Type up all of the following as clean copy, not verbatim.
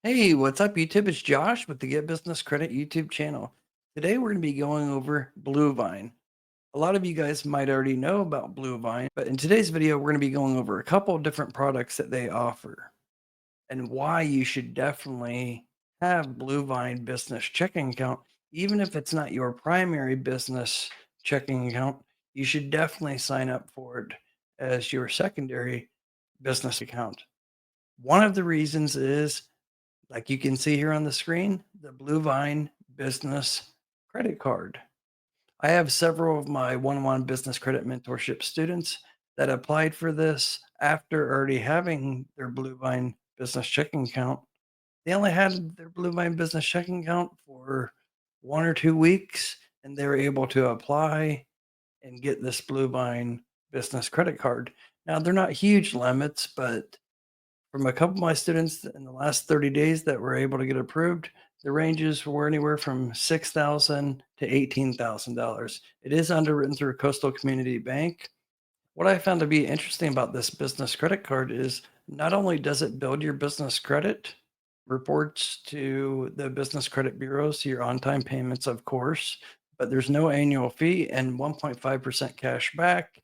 Hey, what's up, YouTube? It's Josh with the Get Business Credit YouTube channel. Today, we're going to be going over Bluevine. A lot of you guys might already know about Bluevine, but in today's video, we're going to be going over a couple of different products that they offer and why you should definitely have Bluevine business checking account. Even if it's not your primary business checking account, you should definitely sign up for it as your secondary business account. One of the reasons is, like you can see here on the screen, the Bluevine Business Credit Card. I have several of my one-on-one business credit mentorship students that applied for this after already having their Bluevine business checking account. They only had their Bluevine business checking account for 1 or 2 weeks, and they were able to apply and get this Bluevine business credit card. Now, they're not huge limits, but from a couple of my students in the last 30 days that were able to get approved, the ranges were anywhere from $6,000 to $18,000. It is underwritten through Coastal Community Bank. What I found to be interesting about this business credit card is not only does it build your business credit, reports to the business credit bureaus, your on-time payments, of course, but there's no annual fee and 1.5% cash back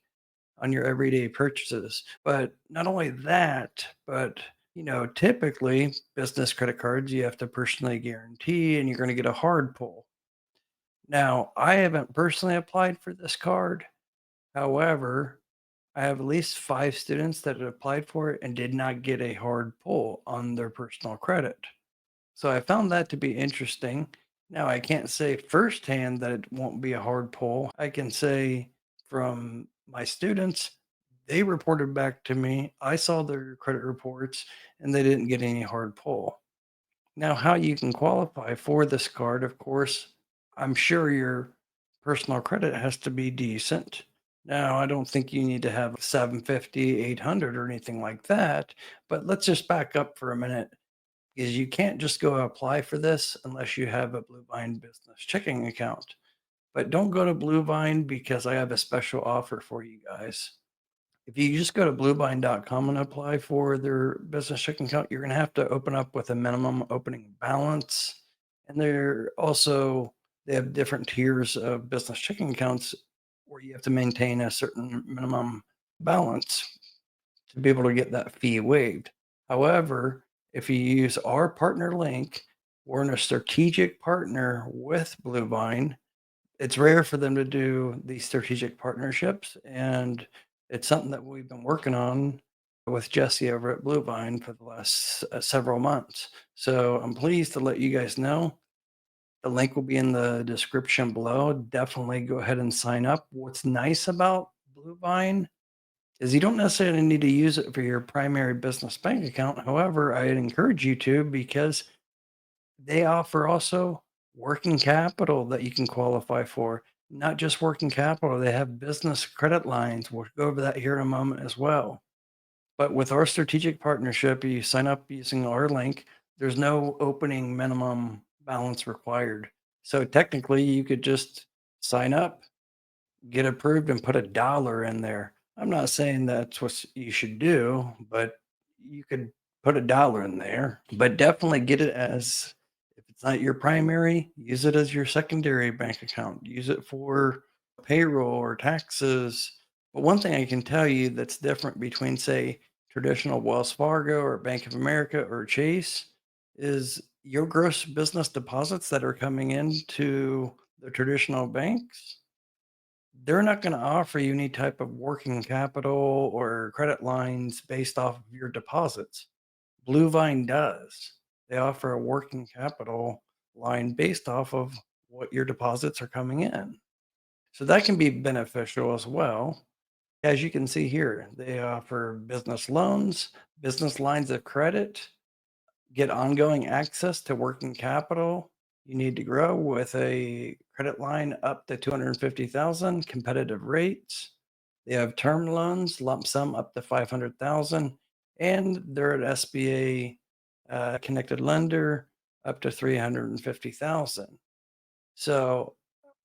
on your everyday purchases. But not only that, but typically business credit cards you have to personally guarantee and you're going to get a hard pull. Now, I haven't personally applied for this card. However, I have at least 5 students that had applied for it and did not get a hard pull on their personal credit. So I found that to be interesting. Now, I can't say firsthand that it won't be a hard pull. I can say from my students, they reported back to me. I saw their credit reports and they didn't get any hard pull. Now, how you can qualify for this card, of course, I'm sure your personal credit has to be decent. Now, I don't think you need to have 750, 800, or anything like that, but let's just back up for a minute is you can't just go apply for this unless you have a Bluevine business checking account. But don't go to Bluevine because I have a special offer for you guys. If you just go to bluevine.com and apply for their business checking account, you're going to have to open up with a minimum opening balance. And they have different tiers of business checking accounts where you have to maintain a certain minimum balance to be able to get that fee waived. However, if you use our partner link, we're in a strategic partner with Bluevine. It's rare for them to do these strategic partnerships, and it's something that we've been working on with Jesse over at Bluevine for the last several months. So I'm pleased to let you guys know. The link will be in the description below. Definitely go ahead and sign up. What's nice about Bluevine is you don't necessarily need to use it for your primary business bank account. However, I'd encourage you to because they offer also working capital that you can qualify for. Not just working capital, they have business credit lines. We'll go over that here in a moment as well. But with our strategic partnership, you sign up using our link, there's no opening minimum balance required. So technically, you could just sign up, get approved, and put $1 in there. I'm not saying that's what you should do, but you could put $1 in there, but definitely get it as if it's not your primary, use it as your secondary bank account. Use it for payroll or taxes. But one thing I can tell you that's different between, say, traditional Wells Fargo or Bank of America or Chase is your gross business deposits that are coming into the traditional banks, they're not going to offer you any type of working capital or credit lines based off of your deposits. Bluevine does. They offer a working capital line based off of what your deposits are coming in. So that can be beneficial as well. As you can see here, they offer business loans, business lines of credit, get ongoing access to working capital you need to grow with a credit line up to 250,000, competitive rates. They have term loans, lump sum up to 500,000, and they're an SBA connected lender up to 350,000. So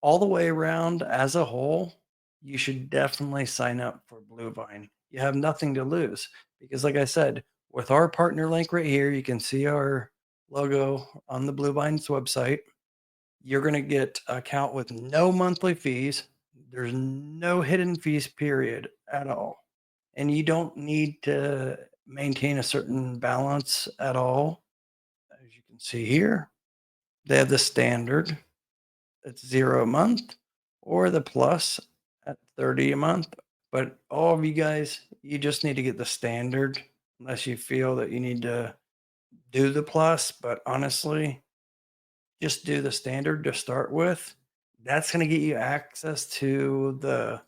all the way around as a whole, you should definitely sign up for Bluevine. You have nothing to lose because like I said, with our partner link right here, you can see our logo on the Bluevine's website. You're going to get an account with no monthly fees. There's no hidden fees, period, at all. And you don't need to maintain a certain balance at all. As you can see here, they have the standard, it's 0 a month, or the plus at 30 a month. But all of you guys, you just need to get the standard unless you feel that you need to do the plus. But honestly, just do the standard to start with. That's going to get you access to the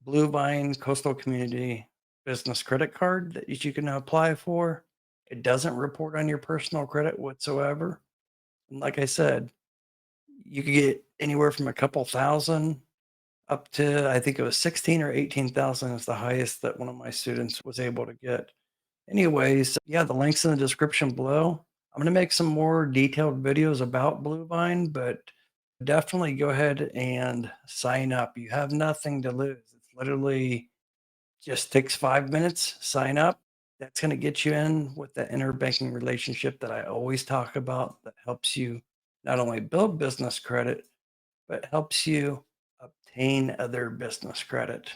Bluevine Coastal Community Business Credit Card that you can apply for. It doesn't report on your personal credit whatsoever. And like I said, you could get anywhere from a couple thousand up to, I think it was 16 or 18,000 is the highest that one of my students was able to get. Anyways, yeah, the link's in the description below. I'm going to make some more detailed videos about Bluevine, but definitely go ahead and sign up. You have nothing to lose. It's literally just takes 5 minutes, sign up. That's going to get you in with the interbanking relationship that I always talk about that helps you not only build business credit, but helps you obtain other business credit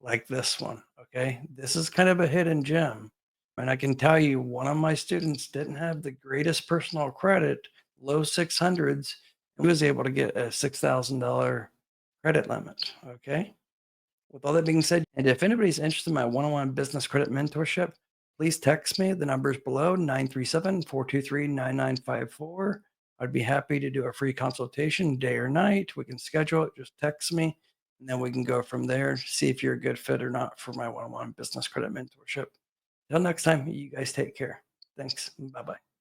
like this one. Okay. This is kind of a hidden gem. And I can tell you, one of my students didn't have the greatest personal credit, low 600s, and was able to get a $6,000 credit limit. Okay. With all that being said, and if anybody's interested in my one-on-one business credit mentorship, please text me. The number is below 937-423-9954. I'd be happy to do a free consultation day or night. We can schedule it. Just text me and then we can go from there, see if you're a good fit or not for my one-on-one business credit mentorship. Until next time, you guys take care. Thanks. Bye-bye.